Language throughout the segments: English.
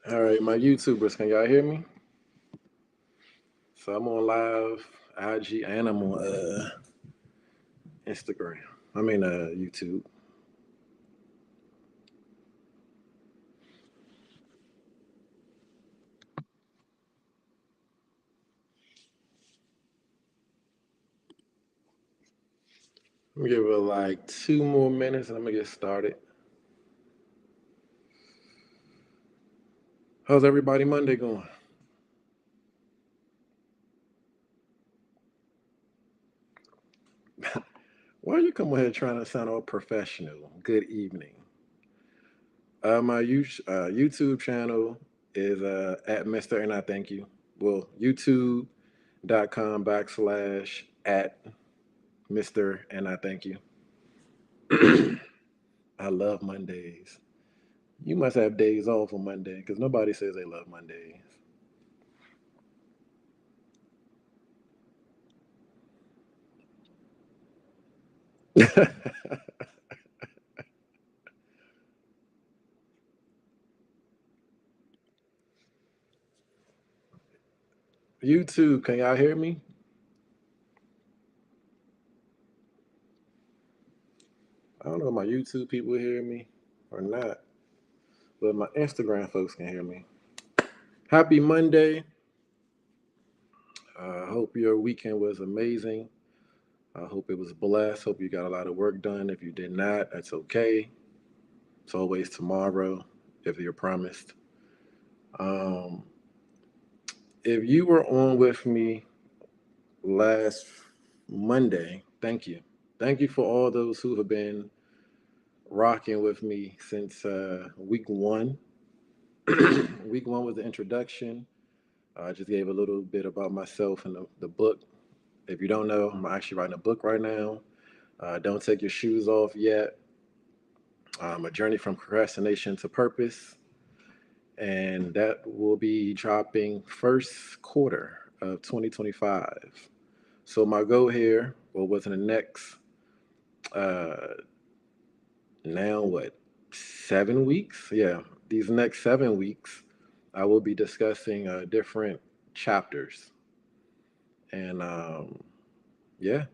All right, my YouTubers, can y'all hear me? So I'm on live IG and I'm on Instagram. I mean YouTube. I'm gonna give it like 2 more minutes and I'm gonna get started. How's everybody Monday going? Why you come here trying to sound all professional? Good evening. My YouTube channel is at Mr. And I Thank You. Well, youtube.com/ at Mr. And I Thank You. I love Mondays. You must have days off on Monday because nobody says they love Mondays. YouTube, can y'all hear me? I don't know if my YouTube people hear me or not, but my Instagram folks can hear me. Happy Monday. I hope your weekend was amazing. I hope it was blessed. Hope you got a lot of work done. If you did not, that's okay. It's always tomorrow if you're promised. Um, if you were on with me last Monday, thank you. Thank you for all those who have been rocking with me since week one. Week one was the introduction. I just gave a little bit about myself and the book. If you don't know, I'm actually writing a book right now. Don't take your shoes off yet. A journey from procrastination to purpose, and that will be dropping first quarter of 2025. So my goal here, well, was in the next uh, now what 7 weeks? Yeah, these next 7 weeks, I will be discussing different chapters, and yeah.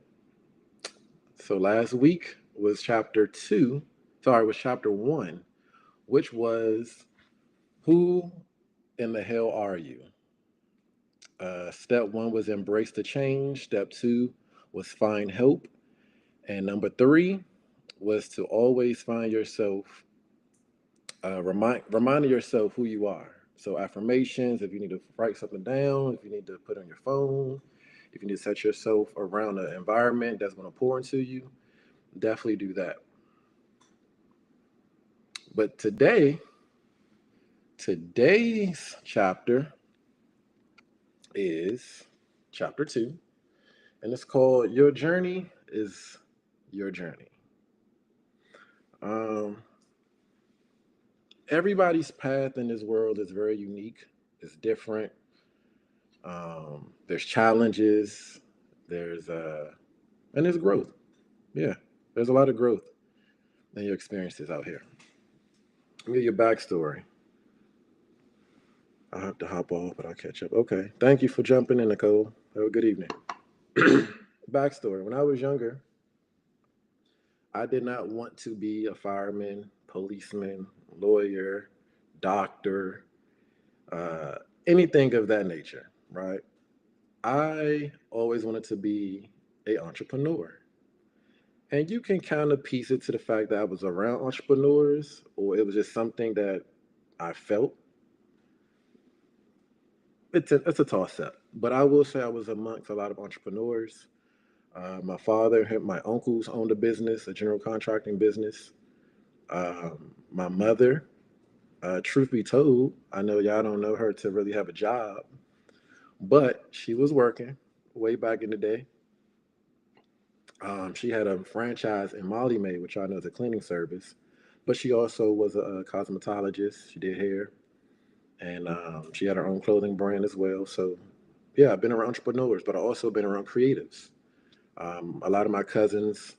So last week was chapter two. Sorry, was chapter one, which was who in the hell are you? Step one was embrace the change. Step two was find help, and number three was to always find yourself reminding yourself who you are. So affirmations, if you need to write something down, if you need to put on your phone, if you need to set yourself around an environment that's going to pour into you, definitely do that. But today's chapter is chapter two, and it's called Your Journey is Your Journey. Um, Everybody's path in this world is very unique, it's different. There's challenges, there's and there's growth. Yeah, there's a lot of growth in your experiences out here. Let me get your backstory. I'll have to hop off, but I'll catch up. Okay. Thank you for jumping in, Nicole. Have a good evening. Backstory. When I was younger, I did not want to be a fireman, policeman, lawyer, doctor, uh, anything of that nature, right? I always wanted to be a entrepreneur. And you can kind of piece it to the fact that I was around entrepreneurs, or it was just something that I felt. It's a toss up. But I will say I was amongst a lot of entrepreneurs. My father, my uncles owned a business, a general contracting business. My mother, truth be told, I know y'all don't know her to really have a job, but she was working way back in the day. She had a franchise in Molly May, which I know is a cleaning service, but she also was a cosmetologist. She did hair, and she had her own clothing brand as well. So, yeah, I've been around entrepreneurs, but I've also been around creatives. A lot of my cousins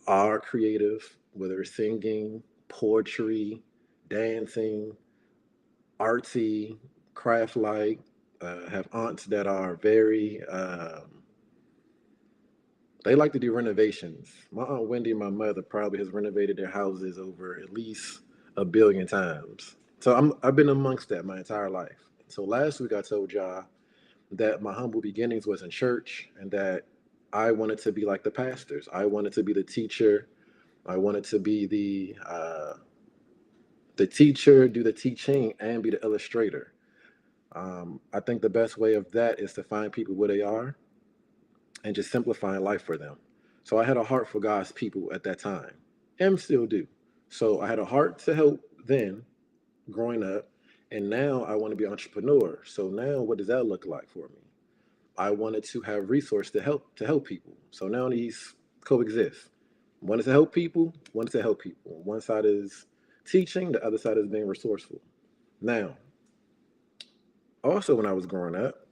are creative, whether it's singing, poetry, dancing, artsy, craft like. Have aunts that are very, they like to do renovations. My Aunt Wendy and my mother probably has renovated their houses over at least a billion times. So I've been amongst that my entire life. So last week I told y'all that my humble beginnings was in church and that I wanted to be like the pastors. I wanted to be the teacher. I wanted to be the teacher, do the teaching, and be the illustrator. I think the best way of that is to find people where they are and just simplifying life for them. So I had a heart for God's people at that time, and still do. So I had a heart to help then, growing up, and now I want to be an entrepreneur. So now, what does that look like for me? I wanted to have resource to help people. So now these coexist. One is to help people. One is to help people. One side is teaching. The other side is being resourceful. Now, also when I was growing up,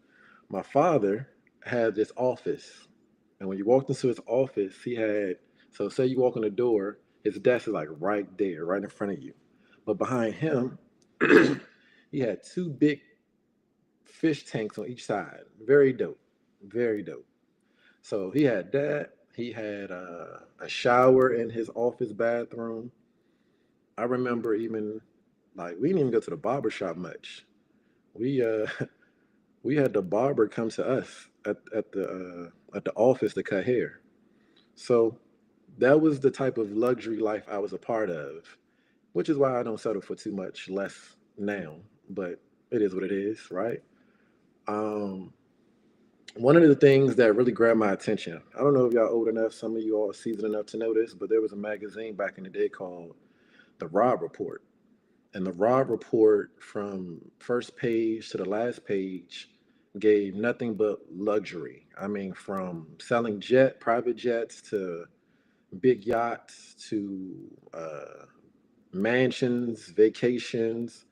my father had this office, and when you walked into his office, he had, so say you walk in the door, his desk is like right there, right in front of you. But behind him, he had two big fish tanks on each side. Very dope. Very dope. So he had that. He had a shower in his office bathroom. I remember even like we didn't even go to the barber shop much. We we had the barber come to us at the office to cut hair. So that was the type of luxury life I was a part of, which is why I don't settle for too much less now. But it is what it is, right? Um, One of the things that really grabbed my attention, I don't know if y'all old enough, some of you all seasoned enough to know this, but there was a magazine back in the day called The Rob Report. And the Rob Report, from first page to the last page, gave nothing but luxury. I mean, from selling private jets to big yachts to mansions, vacations,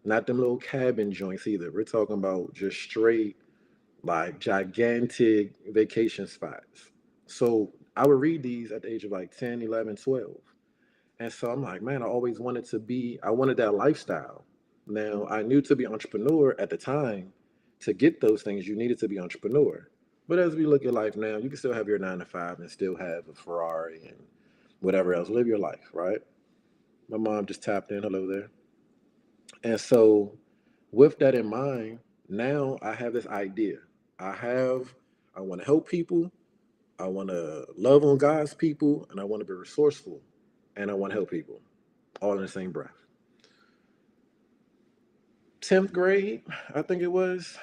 not them little cabin joints either. We're talking about just straight, like gigantic vacation spots. So I would read these at the age of like 10, 11, 12. And so I'm like, man, I wanted that lifestyle. Now, I knew to be entrepreneur at the time, to get those things, you needed to be entrepreneur. But as we look at life now, you can still have your 9 to 5 and still have a Ferrari and whatever else. Live your life, right? My mom just tapped in. Hello there. And so, with that in mind, now I have this idea. I have, I want to help people. I want to love on God's people, and I want to be resourceful, and I want to help people, all in the same breath. 10th grade, I think it was.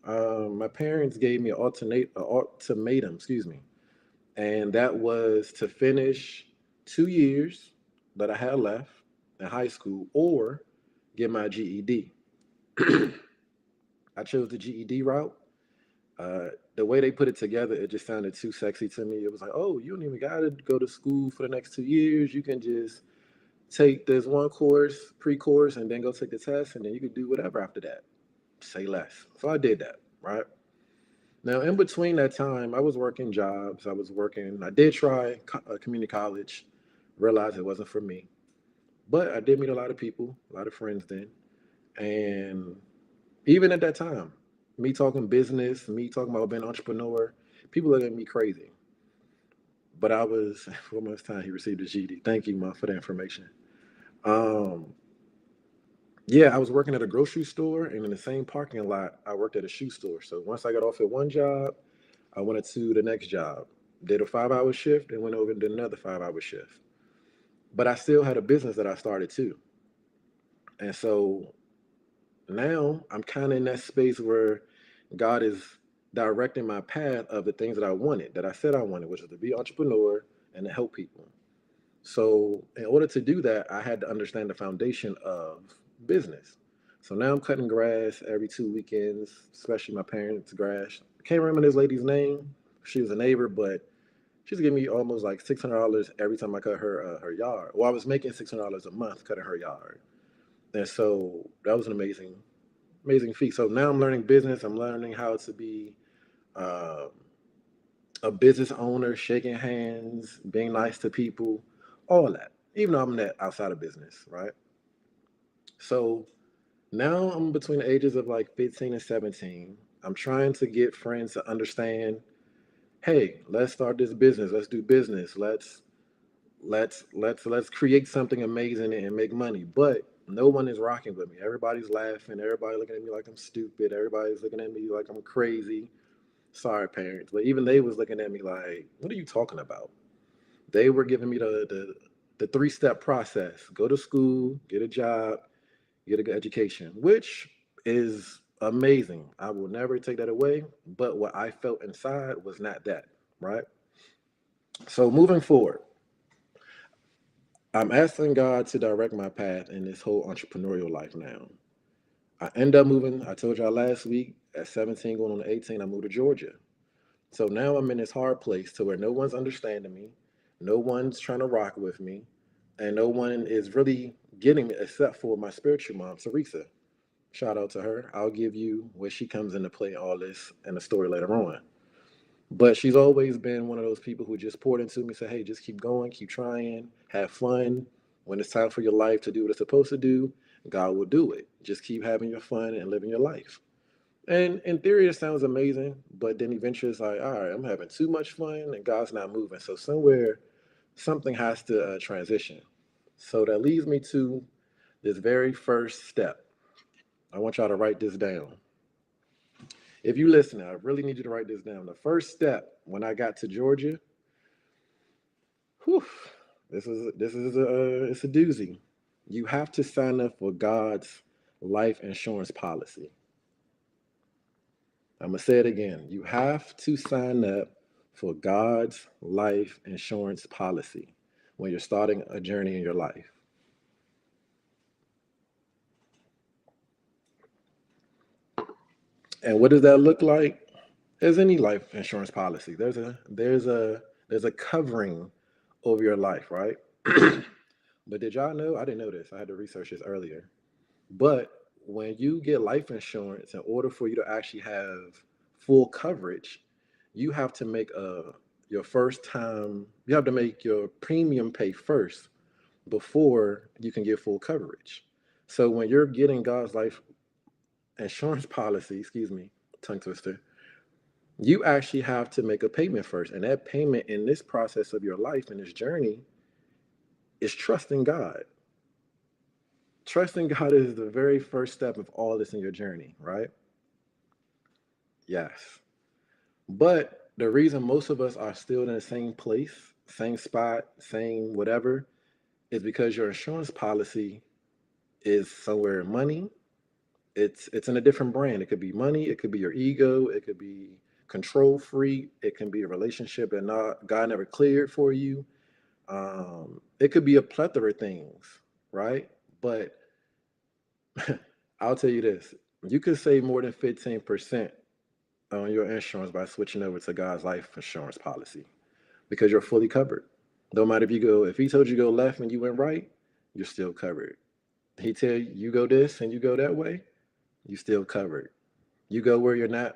My parents gave me an ultimatum, excuse me, and that was to finish 2 years that I had left in high school or get my GED. I chose the GED route. The way they put it together, it just sounded too sexy to me. It was like, oh, you don't even got to go to school for the next 2 years. You can just take this one course, pre-course, and then go take the test, and then you could do whatever after that. Say less. So I did that, right? Now, in between that time, I was working jobs. I did try community college, realized it wasn't for me. But I did meet a lot of people, a lot of friends then. And even at that time, me talking business, me talking about being an entrepreneur, people look at me crazy. But I was, for much time, he received a GD. Thank you, Ma, for the information. Um, yeah, I was working at a grocery store, and in the same parking lot, I worked at a shoe store. So once I got off at one job, I went to the next job, did a 5 hour shift, and went over and did another 5 hour shift. But I still had a business that I started too. And so now I'm kind of in that space where God is directing my path of the things that I wanted, that I said I wanted, which is to be an entrepreneur and to help people. So in order to do that, I had to understand the foundation of business. So now I'm cutting grass every 2 weekends, especially my parents' grass. I can't remember this lady's name. She was a neighbor, but she's giving me almost like $600 every time I cut her yard. Well, I was making $600 a month cutting her yard, and so that was an amazing feat. So now I'm learning business. I'm learning how to be uh, a business owner, shaking hands, being nice to people, all that. Even though I'm that outside of business, right? So Now I'm between the ages of like 15 and 17. I'm trying to get friends to understand, hey, let's start this business. Let's do business. Let's create something amazing and make money. But no one is rocking with me. Everybody's laughing. Everybody looking at me like I'm stupid. Everybody's looking at me like I'm crazy. Sorry, parents, but even they was looking at me like, "What are you talking about?" They were giving me the 3-step process: go to school, get a job, get a good education, which is amazing. I will never take that away. But what I felt inside was not that, right? So moving forward, I'm asking God to direct my path in this whole entrepreneurial life now. I end up moving, I told y'all last week, at 17 going on to 18, I moved to Georgia. So now I'm in this hard place to where no one's understanding me, no one's trying to rock with me, and no one is really getting me except for my spiritual mom, Teresa. Shout out to her. I'll give you where she comes into play all this in the story later on. But she's always been one of those people who just poured into me, said, hey, just keep going, keep trying, have fun. When it's time for your life to do what it's supposed to do, God will do it. Just keep having your fun and living your life. And in theory, it sounds amazing, but then eventually it's like, all right, I'm having too much fun and God's not moving. So somewhere, something has to transition. So that leads me to this very first step. I want y'all to write this down. If you listen, I really need you to write this down. The first step when I got to Georgia, whew, this is a it's a doozy. You have to sign up for God's life insurance policy. I'm gonna say it again. You have to sign up for God's life insurance policy when you're starting a journey in your life. And what does that look like? As any life insurance policy, there's a covering over your life, right? But did y'all know? I didn't know this. I had to research this earlier. But when you get life insurance, in order for you to actually have full coverage, you have to make your first time. You have to make your premium pay first before you can get full coverage. So when you're getting God's life insurance policy, excuse me, tongue twister, you actually have to make a payment first, and that payment in this process of your life and this journey is trusting God. Trusting God is the very first step of all this in your journey, right? Yes. But the reason most of us are still in the same place, same spot, same whatever, is because your insurance policy is somewhere in money. It's in a different brand. It could be money, it could be your ego, it could be control free, it can be a relationship that not God never cleared for you. It could be a plethora of things, right? But I'll tell you this: you could save more than 15% on your insurance by switching over to God's life insurance policy because you're fully covered. No matter if he told you go left and you went right, you're still covered. He tell you go this and you go that way, you still covered. You go where you're not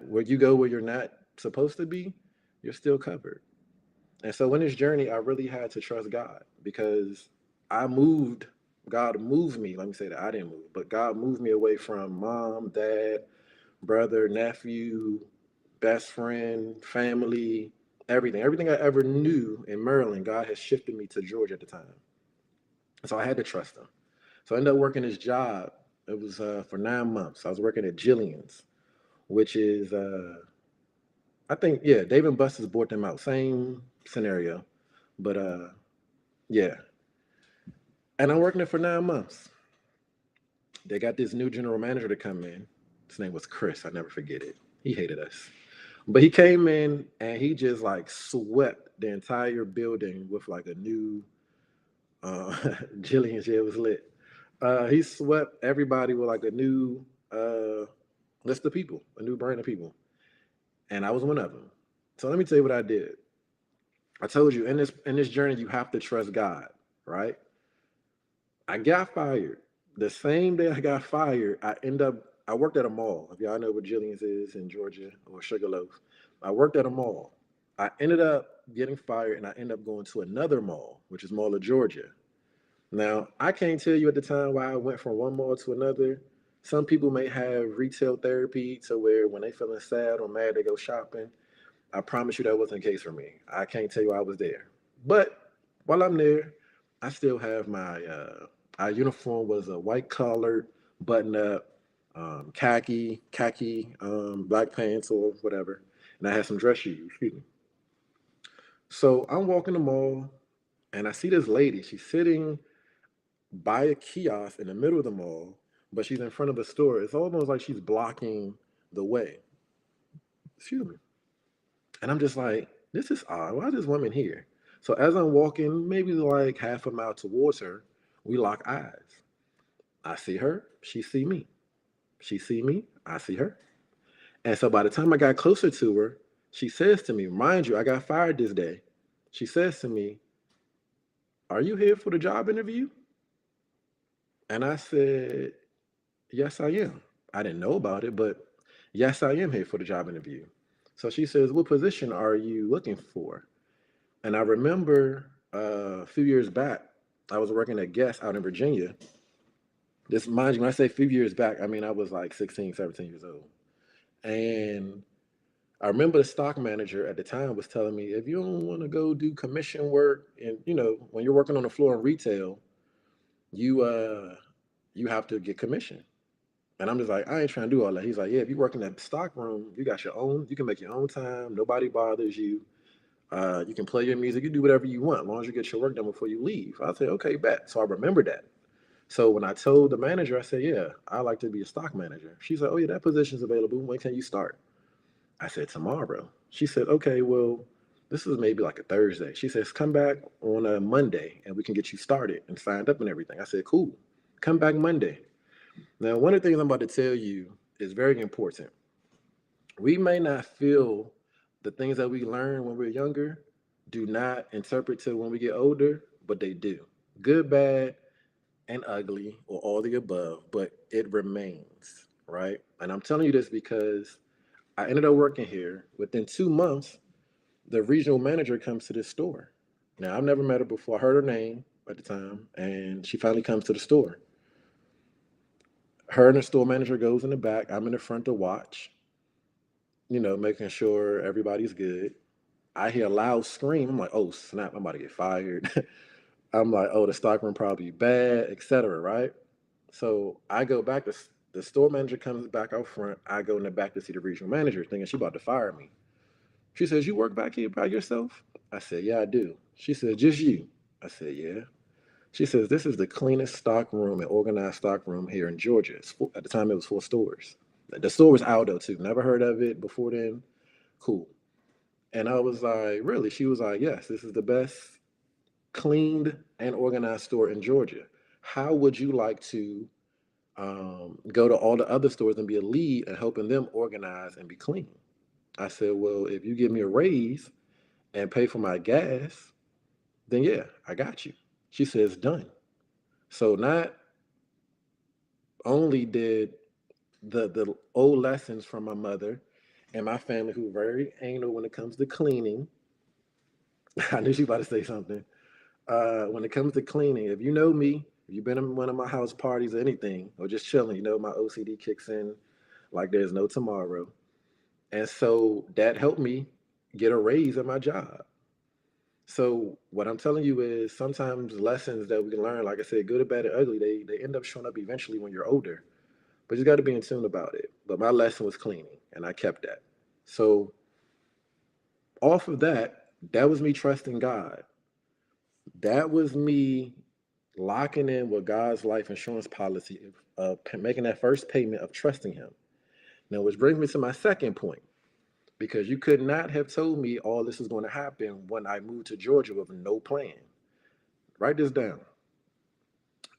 supposed to be, you're still covered. And so in this journey, I really had to trust God because I moved. God moved me. Let me say that I didn't move, but God moved me away from mom, dad, brother, nephew, best friend, family, everything. Everything I ever knew in Maryland, God has shifted me to Georgia at the time. So I had to trust him. So I ended up working this job. It was for 9 months. I was working at Jillian's, which is, I think, yeah, Dave and Buster's bought them out. Same scenario. But yeah. And I'm working there for 9 months. They got this new general manager to come in. His name was Chris. I never forget it. He hated us. But he came in and he just like swept the entire building with like a new Jillian's. Yeah, it was lit. He swept everybody with like a new list of people, a new brand of people, and I was one of them. So let me tell you what I did. I told you in this journey you have to trust God, right? I got fired. The same day I got fired, I worked at a mall. If y'all know what Jillian's is in Georgia or Sugarloaf, I worked at a mall. I ended up getting fired and I ended up going to another mall, which is Mall of Georgia. Now, I can't tell you at the time why I went from one mall to another. Some people may have retail therapy to where when they feeling sad or mad, they go shopping. I promise you that wasn't the case for me. I can't tell you I was there. But while I'm there, I still have our uniform was a white collared button up, khaki, black pants or whatever. And I had some dress shoes, excuse me. So I'm walking the mall and I see this lady. She's sitting by a kiosk in the middle of the mall, but she's in front of the store. It's almost like she's blocking the way. Excuse me. And I'm just like, this is odd. Why is this woman here? So as I'm walking, maybe like half a mile towards her, we lock eyes. I see her, she see me. She see me, I see her. And so by the time I got closer to her, she says to me, mind you, I got fired this day. She says to me, are you here for the job interview? And I said, yes, I am. I didn't know about it, but yes, I am here for the job interview. So she says, what position are you looking for? And I remember a few years back, I was working at Guess out in Virginia. This, mind you, when I say few years back, I mean I was like 16, 17 years old. And I remember the stock manager at the time was telling me, if you don't want to go do commission work, and when you're working on the floor in retail, you you have to get commission. And I'm just like, I ain't trying to do all that. He's like, yeah, if you work in that stock room, you got your own, you can make your own time. Nobody bothers you. You can play your music. You do whatever you want, as long as you get your work done before you leave. I said, okay, bet. So I remember that. So when I told the manager, I said, yeah, I like to be a stock manager. She said, oh yeah, that position's available. When can you start? I said, tomorrow. She said, okay, well, this is maybe like a Thursday. She says, come back on a Monday and we can get you started and signed up and everything. I said, cool. Come back Monday. Now, one of the things I'm about to tell you is very important. We may not feel the things that we learn when we're younger do not interpret to when we get older, but they do. Good, bad, and ugly, or all the above, but it remains, right? And I'm telling you this because I ended up working here. Within 2 months, the regional manager comes to this store. Now, I've never met her before. I heard her name at the time, and she finally comes to the store. Her and the store manager goes in the back. I'm in the front to watch, making sure everybody's good. I hear a loud scream. I'm like, oh snap, I'm about to get fired. I'm like, oh, the stockroom probably bad, etc. Right? So I go back. The store manager comes back out front. I go in the back to see the regional manager, thinking she about to fire me. She says, "You work back here by yourself?" I said, "Yeah, I do." She said, "Just you?" I said, "Yeah." She says, "This is the cleanest stock room and organized stock room here in Georgia." At the time, it was 4 stores. The store was Aldo too. Never heard of it before then. Cool. And I was like, really? She was like, yes, this is the best cleaned and organized store in Georgia. How would you like to go to all the other stores and be a lead and helping them organize and be clean? I said, well, if you give me a raise and pay for my gas, then yeah, I got you. She says, done. So not only did the old lessons from my mother and my family, who are very anal when it comes to cleaning, I knew she about to say something. When it comes to cleaning, if you know me, if you've been in one of my house parties or anything, or just chilling, my OCD kicks in like there's no tomorrow. And so that helped me get a raise at my job. So what I'm telling you is sometimes lessons that we can learn, like I said, good or bad or ugly, they end up showing up eventually when you're older. But you got to be in tune about it. But my lesson was cleaning, and I kept that. So off of that, that was me trusting God. That was me locking in with God's life insurance policy of making that first payment of trusting Him. Now, which brings me to my second point, because you could not have told me all this was going to happen when I moved to Georgia with no plan. Write this down.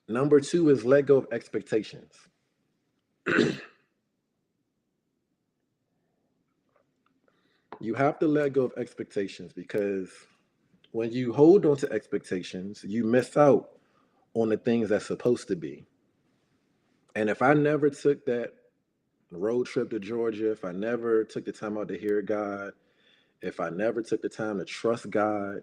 Number two is let go of expectations. You have to let go of expectations because when you hold on to expectations, you miss out on the things that's supposed to be. And if I never took that road trip to Georgia, if I never took the time out to hear God, if I never took the time to trust God,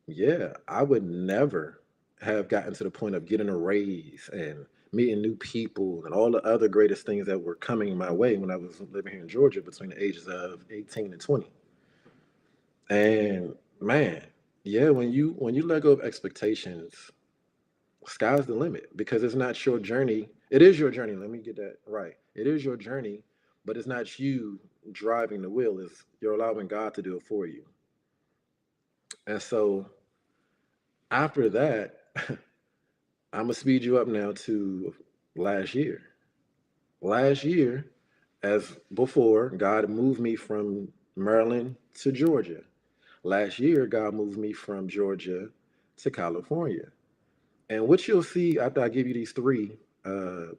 yeah, I would never have gotten to the point of getting a raise and meeting new people, and all the other greatest things that were coming my way when I was living here in Georgia between the ages of 18 and 20. And man, yeah, when you let go of expectations, sky's the limit because it's not your journey. It is your journey. Let me get that right. It is your journey, but it's not you driving the wheel. It's you're allowing God to do it for you. And so after that, I'm gonna speed you up now to last year. Last year, as before, God moved me from Maryland to Georgia. Last year, God moved me from Georgia to California. And what you'll see after I give you these three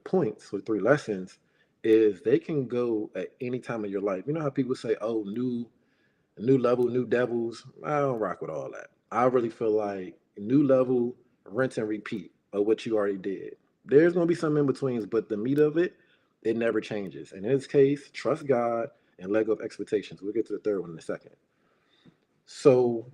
points or three lessons is they can go at any time of your life. You know how people say, "Oh, new level, new devils." I don't rock with all that. I really feel like new level, rinse and repeat of what you already did. There's gonna be some in betweens, but the meat of it, it never changes. And in this case, trust God and let go of expectations. We'll get to the third one in a second. So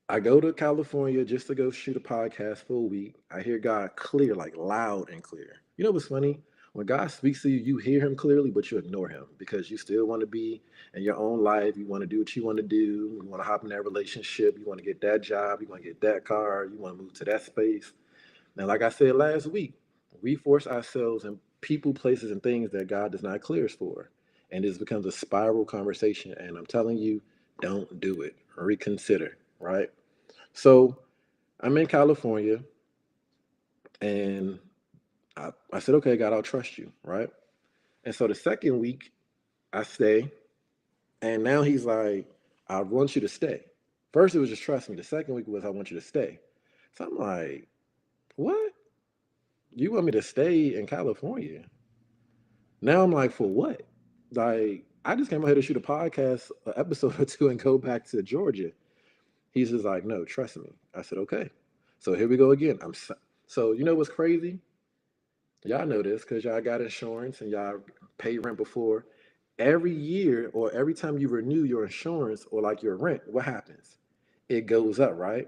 I go to California just to go shoot a podcast for a week. I hear God clear, like loud and clear. You know what's funny? When God speaks to you, you hear him clearly, but you ignore him because you still want to be in your own life. You want to do what you want to do. You want to hop in that relationship. You want to get that job. You want to get that car. You want to move to that space. Now, like I said last week, we force ourselves in people, places, and things that God does not clear us for. And this becomes a spiral conversation. And I'm telling you, don't do it. Reconsider, right? So I'm in California and I said, okay, God, I'll trust you, right? And so the second week I stay, and now he's like, I want you to stay. First, it was just trust me. The second week was, I want you to stay. So I'm like, what? You want me to stay in California? Now I'm like, for what? Like, I just came out here to shoot a podcast, an episode or two, and go back to Georgia. He's just like, no, trust me. I said, okay. So here we go again. So you know what's crazy? Y'all know this because y'all got insurance and y'all pay rent before. Every year or every time you renew your insurance or like your rent, what happens? It goes up, right?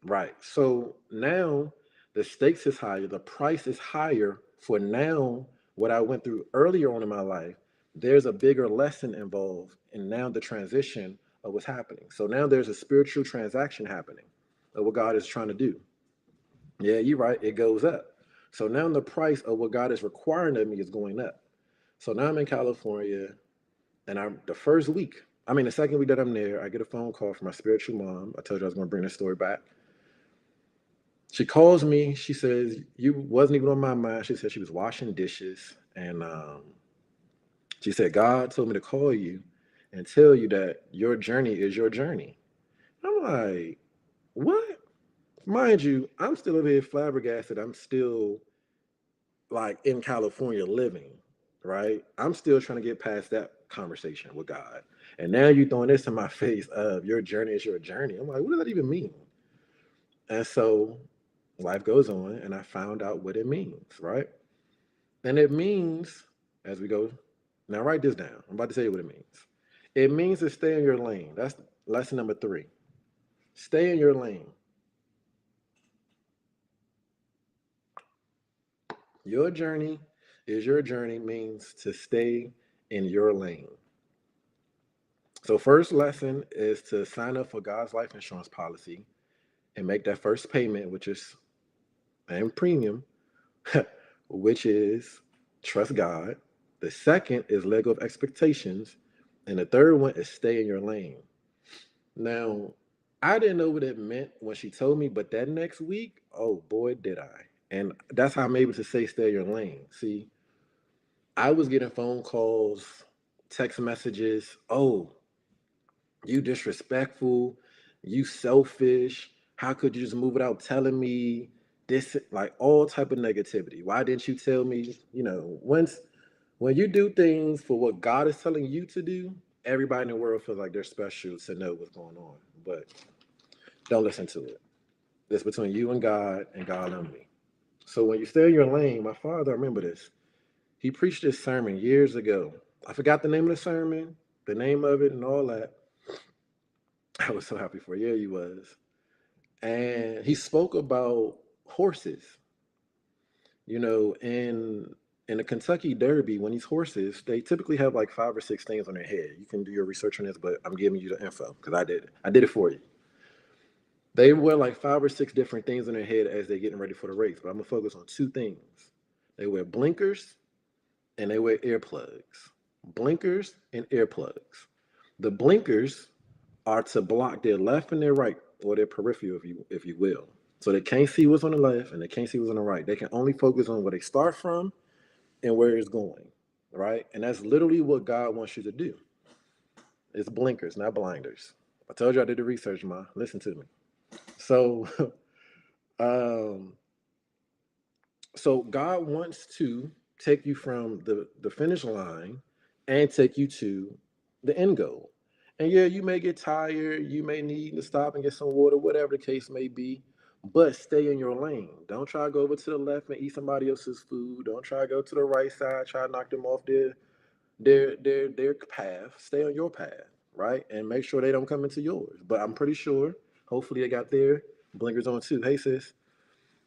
Right. So now the stakes is higher, the price is higher for now what I went through earlier on in my life. There's a bigger lesson involved in now the transition of what's happening. So now there's a spiritual transaction happening of what God is trying to do. Yeah, you're right. It goes up. So now the price of what God is requiring of me is going up. So now I'm in California, and the first week, I mean the second week that I'm there, I get a phone call from my spiritual mom. I told you I was going to bring this story back. She calls me. She says you wasn't even on my mind. She said she was washing dishes, and she said God told me to call you and tell you that your journey is your journey. I'm like, what? Mind you, I'm still over here flabbergasted. I'm still like in California living, right? I'm still trying to get past that conversation with God. And now you're throwing this in my face of your journey is your journey. I'm like, what does that even mean? And so life goes on, and I found out what it means, right? And it means, as we go, now write this down. I'm about to tell you what it means. It means to stay in your lane. That's lesson number three. Stay in your lane. Your journey is your journey means to stay in your lane. So, first lesson is to sign up for God's life insurance policy and make that first payment, which is and premium, which is trust God. The second is let go of expectations, and the third one is stay in your lane. Now, I didn't know what it meant when she told me, but that next week, oh boy, did I! And that's how I'm able to say stay in your lane. See, I was getting phone calls, text messages. Oh, you disrespectful, you selfish, how could you just move without telling me this, like all type of negativity. Why didn't you tell me? Once when you do things for what God is telling you to do, everybody in the world feels like they're special to know what's going on, but don't listen to it. It's between you and God only. So when you stay in your lane, my father, I remember this, he preached this sermon years ago. I forgot the name of the sermon, the name of it and all that. I was so happy for you. Yeah, he was. And he spoke about horses. In the Kentucky Derby, when these horses, they typically have like 5 or 6 things on their head. You can do your research on this, but I'm giving you the info because I did it. I did it for you. They wear like 5 or 6 different things on their head as they're getting ready for the race, but I'm gonna focus on 2 things. They wear blinkers and they wear earplugs. Blinkers and earplugs. The blinkers are to block their left and their right, or their peripheral, if you will. So they can't see what's on the left and they can't see what's on the right. They can only focus on where they start from and where it's going, right? And that's literally what God wants you to do. It's blinkers, not blinders. I told you I did the research, ma. Listen to me. So, um, so God wants to take you from the finish line and take you to the end goal. And yeah, you may get tired, you may need to stop and get some water, whatever the case may be, but stay in your lane. Don't try to go over to the left and eat somebody else's food. Don't try to go to the right side, try to knock them off their path. Stay on your path, right? And make sure they don't come into yours. But I'm pretty sure, hopefully they got their blinkers on too. Hey sis.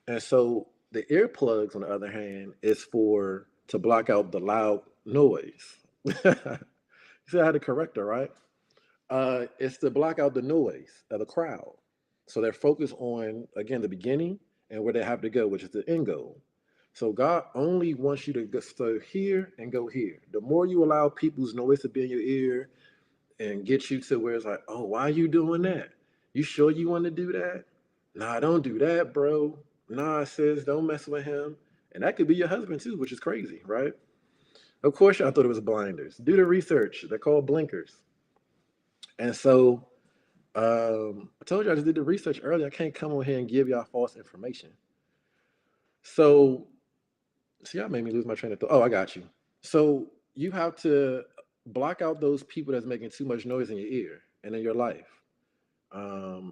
And so the earplugs, on the other hand, is for to block out the loud noise. You see, I had to correct her, right? It's to block out the noise of the crowd. So they're focused on, again, the beginning and where they have to go, which is the end goal. So God only wants you to go here and go here. The more you allow people's noise to be in your ear and get you to where it's like, oh, why are you doing that? You sure you want to do that? Nah, don't do that, bro. Nah, sis, don't mess with him. And that could be your husband too, which is crazy, right? Of course, I thought it was blinders. Do the research. They're called blinkers. And so I told you I just did the research earlier. I can't come on here and give y'all false information. So, see, y'all made me lose my train of thought. Oh, I got you. So you have to block out those people that's making too much noise in your ear and in your life.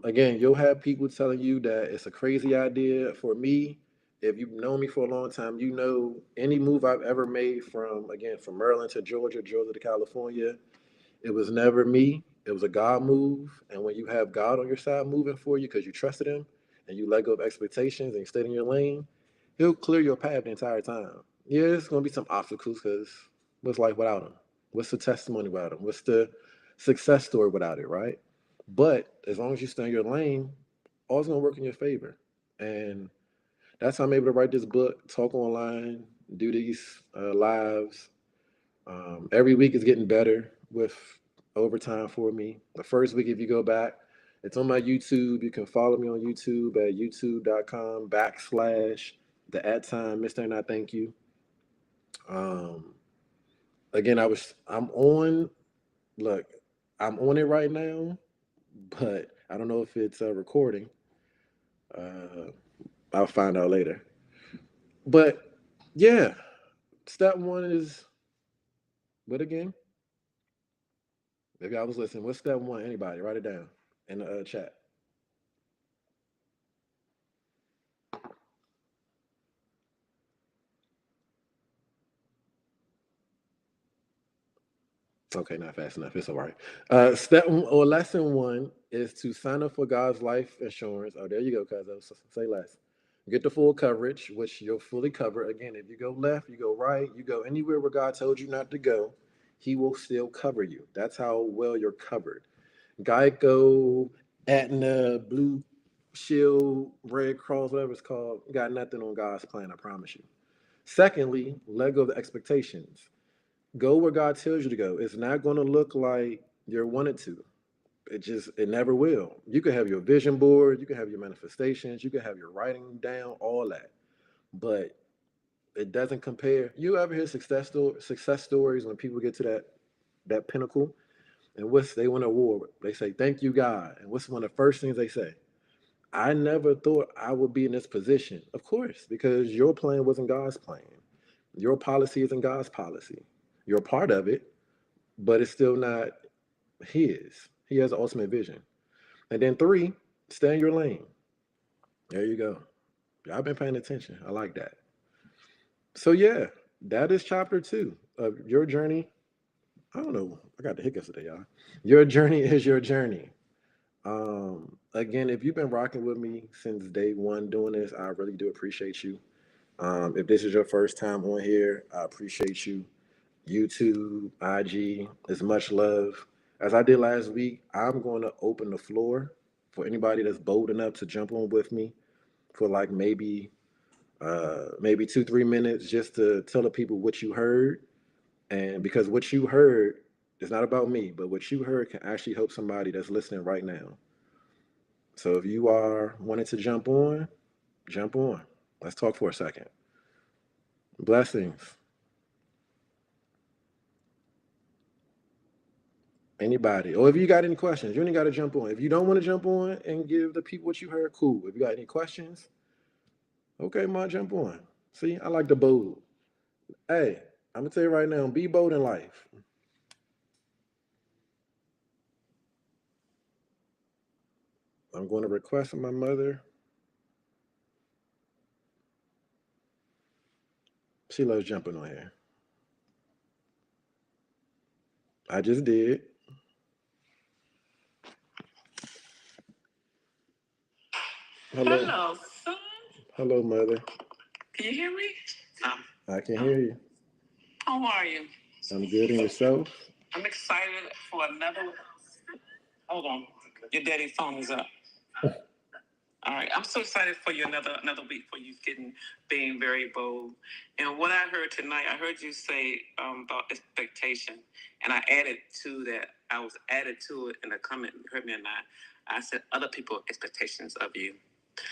Again, you'll have people telling you that it's a crazy idea. For me, if you've known me for a long time, you know any move I've ever made from Maryland to Georgia, Georgia to California, it was never me. It was a God move. And when you have God on your side moving for you because you trusted him and you let go of expectations and you stayed in your lane, he'll clear your path the entire time. Yeah, there's going to be some obstacles because what's life without him? What's the testimony without him? What's the success story without it, right? But as long as you stay in your lane, all's going to work in your favor. And that's how I'm able to write this book, talk online, do these lives. Every week is getting better with overtime for me. The first week, if you go back, it's on my YouTube. You can follow me on YouTube at youtube.com/ the at time, Mr. And I thank you. Um, again, I'm on, look, I'm on it right now, but I don't know if it's a recording. Uh, I'll find out later. But yeah, step one is what again? Maybe I was listening. What's step one? Anybody? Write it down in the chat. Okay, not fast enough. It's all right. Lesson one is to sign up for God's life insurance. Oh, there you go, cuz. Say less. Get the full coverage, which you'll fully cover. Again, if you go left, you go right, you go anywhere where God told you not to go, He will still cover you. That's how well you're covered. Geico, Aetna, Blue Shield, Red Cross, whatever it's called, got nothing on God's plan, I promise you. Secondly, let go of the expectations. Go where God tells you to go. It's not going to look like you're wanted to. It never will. You can have your vision board, you can have your manifestations, you can have your writing down, all that. But it doesn't compare. You ever hear success stories when people get to that pinnacle and what's they win an award? They say, "Thank you, God." And what's one of the first things they say? I never thought I would be in this position. Of course, because your plan wasn't God's plan. Your policy isn't God's policy. You're a part of it, but it's still not his. He has the ultimate vision. And then three, stay in your lane. There you go. Y'all been paying attention. I like that. So yeah, that is chapter two of your journey. I don't know. I got the hiccups today, y'all. Your journey is your journey. Again, if you've been rocking with me since day one doing this, I really do appreciate you. If this is your first time on here, I appreciate you. YouTube, IG, as much love. As I did last week, I'm going to open the floor for anybody that's bold enough to jump on with me for like maybe 2 3 minutes just to tell the people what you heard. And because what you heard is not about me, but what you heard can actually help somebody that's listening right now. So if you are wanting to jump on, jump on. Let's talk for a second. Blessings. Anybody. Or if you got any questions, you ain't got to jump on. If you don't want to jump on and give the people what you heard, cool. If you got any questions, okay, ma, jump on. See, I like the bold. Hey, I'm gonna tell you right now, be bold in life. I'm going to request of my mother. She loves jumping on here. I just did. Hello. Hello, son. Hello, mother. Can you hear me? I can hear you. How are you? I'm good, and yourself? I'm excited for another. Hold on, your daddy's phone is up. All right, I'm so excited for you another week for you being very bold. And what I heard tonight, I heard you say about expectation, and I added to that. I was added to it in the comment. You heard me or not? I said other people's expectations of you.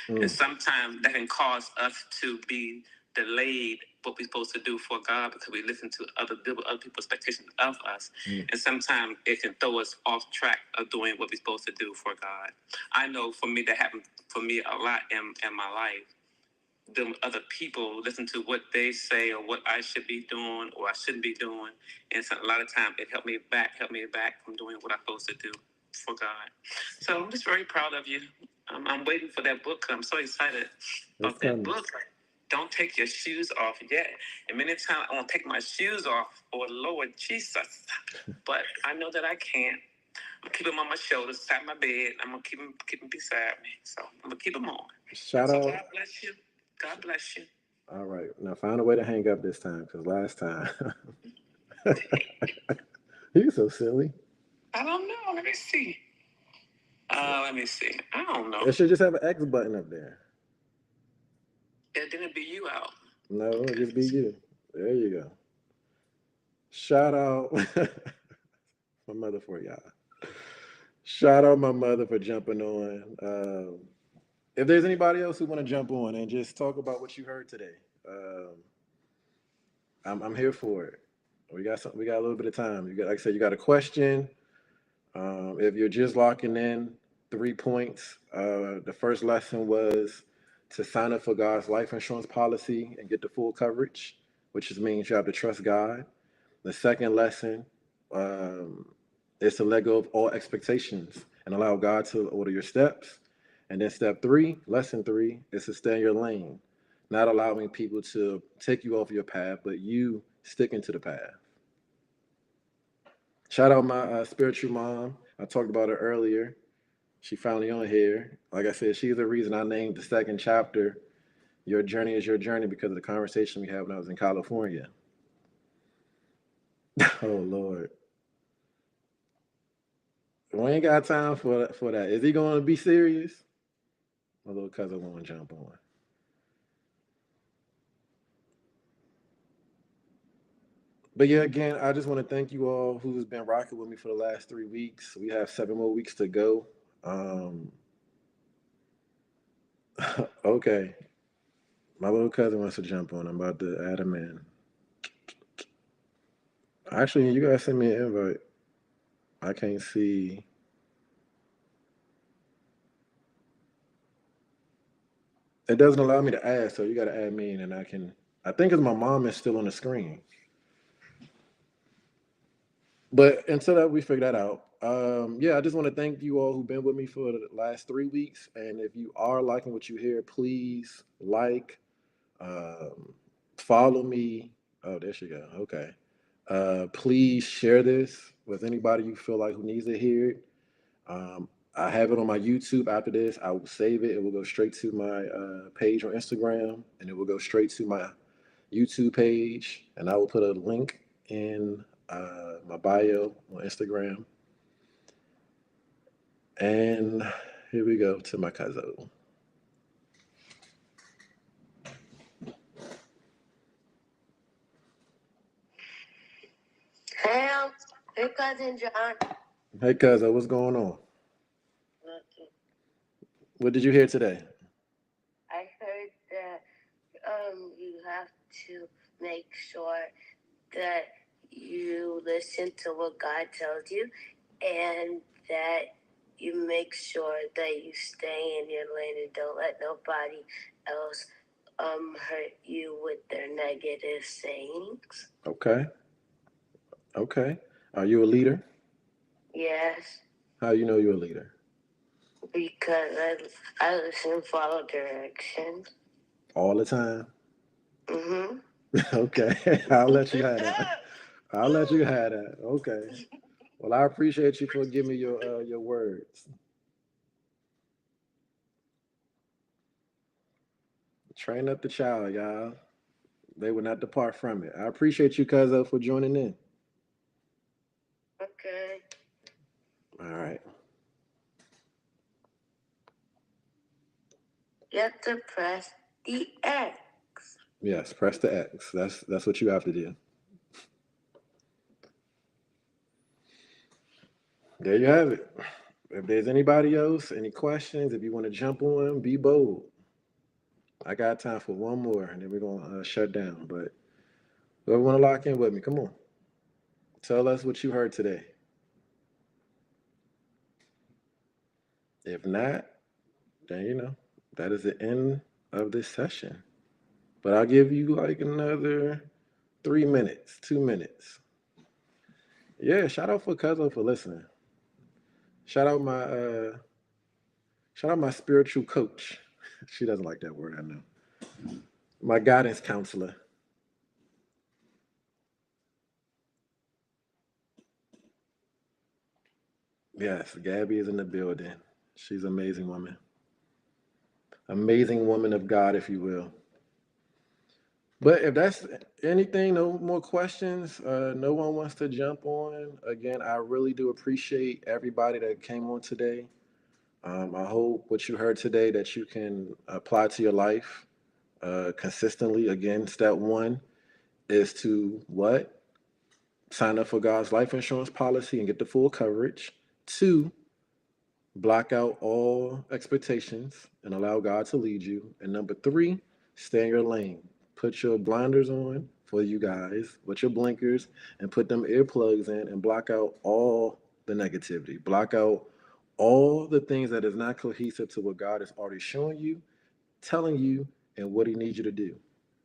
And sometimes that can cause us to be delayed what we're supposed to do for God because we listen to other people's expectations of us. And sometimes it can throw us off track of doing what we're supposed to do for God. I know for me that happened for me a lot in my life. The other people listen to what they say or what I should be doing or I shouldn't be doing. And so a lot of times it helped me back from doing what I'm supposed to do for God. So I'm just very proud of you. I'm waiting for that book. I'm so excited about that book. Don't take your shoes off yet. And many times I want to take my shoes off, or Lord Jesus. But I know that I can't. I'm keep them on my shoulders, side my bed. I'm gonna keep them beside me. So I'm gonna keep them on. Shout out. God bless you. God bless you. All right. Now find a way to hang up this time, because last time you're so silly. I don't know. Let me see. Let me see. I don't know. It should just have an X button up there. It didn't be you out. No, it just be you. There you go. Shout out my mother for y'all. Shout out my mother for jumping on. If there's anybody else who want to jump on and just talk about what you heard today, um, I'm here for it. We got a little bit of time. You got, like I said, you got a question. If you're just locking in, 3 points. The first lesson was to sign up for God's life insurance policy and get the full coverage, which just means you have to trust God. The second lesson um, is to let go of all expectations and allow God to order your steps. And then step three, lesson three, is to stay in your lane, not allowing people to take you off your path, but you sticking to the path. Shout out my spiritual mom. I talked about her earlier. She finally on here. Like I said, she's the reason I named the second chapter "Your Journey Is Your Journey" because of the conversation we had when I was in California. Oh Lord, we ain't got time for that. Is he going to be serious? My little cousin want to jump on. But yeah, again, I just want to thank you all who's been rocking with me for the last 3 weeks. We have 7 more weeks to go. Um, okay, my little cousin wants to jump on. I'm about to add him in. Actually, you guys send me an invite. I can't see. It doesn't allow me to add, so you got to add me in, and I can. I think it's my mom is still on the screen. But until that, we figure that out. Yeah, I just want to thank you all who've been with me for the last 3 weeks. And if you are liking what you hear, please like, um, follow me. Oh, there she go. Okay. Please share this with anybody you feel like who needs to hear it. I have it on my YouTube after this. I will save it. It will go straight to my page on Instagram, and it will go straight to my YouTube page. And I will put a link in my bio on Instagram. And here we go to my cousin. Hey, hey, cousin John. Hey, cousin, what's going on? Nothing. What did you hear today? I heard that you have to make sure that you listen to what God tells you, and that you make sure that you stay in your lane and don't let nobody else hurt you with their negative sayings. Okay. Okay. Are you a leader? Yes, How you know you're a leader? because I listen and follow directions. All the time. Mm-hmm. Okay. I'll let you have that. I'll let you have that. Okay. Well, I appreciate you for giving me your words. Train up the child, y'all. They will not depart from it. I appreciate you, Cuzzo, for joining in. Okay. All right. You have to press the X. Yes, press the X. That's what you have to do. There you have it. If there's anybody else, any questions, if you want to jump on, be bold. I got time for one more, and then we're gonna shut down. But whoever want to lock in with me, come on. Tell us what you heard today. If not, then that is the end of this session. But I'll give you like another 3 minutes, 2 minutes. Yeah, shout out for Cuzzo for listening. Shout out my shout out my spiritual coach. She doesn't like that word, I know. My guidance counselor. Yes, Gabby is in the building. She's an amazing woman. Amazing woman of God, if you will. But if that's anything, no more questions, no one wants to jump on. Again, I really do appreciate everybody that came on today. I hope what you heard today that you can apply to your life consistently. Again, step one is to what? Sign up for God's life insurance policy and get the full coverage. Two, block out all expectations and allow God to lead you. And number three, stay in your lane. Put your blinders on for you guys with your blinkers and put them earplugs in and block out all the negativity. Block out all the things that is not cohesive to what God is already showing you, telling you, and what He needs you to do.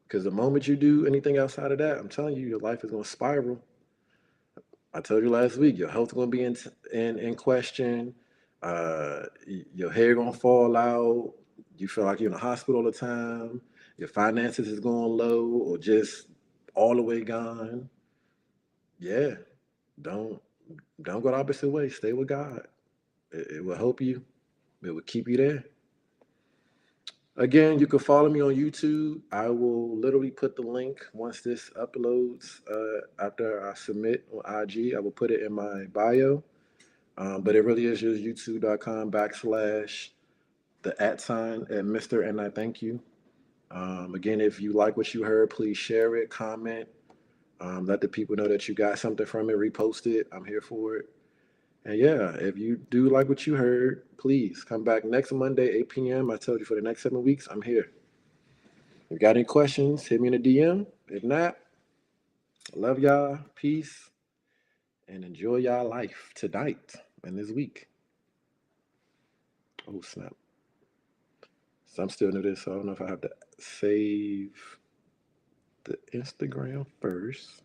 Because the moment you do anything outside of that, I'm telling you, your life is going to spiral. I told you last week, your health gonna be in question. Your hair gonna fall out. You feel like you're in the hospital all the time. Your finances is going low or just all the way gone. Yeah, don't don't go the opposite way. Stay with God. It will help you. It will keep you there. Again, you can follow me on YouTube. I will literally put the link once this uploads. After I submit on IG, I will put it in my bio. But it really is just youtube.com/ the @ at Mr. And I thank you. Again, if you like what you heard, please share it, comment, let the people know that you got something from it, repost it. I'm here for it. And yeah, if you do like what you heard, please come back next Monday, 8 p.m. I told you for the next 7 weeks, I'm here. If you got any questions, hit me in the DM. If not, love y'all, peace, and enjoy y'all life tonight and this week. Oh, snap. So I'm still new to this, so I don't know if I have to save the Instagram first.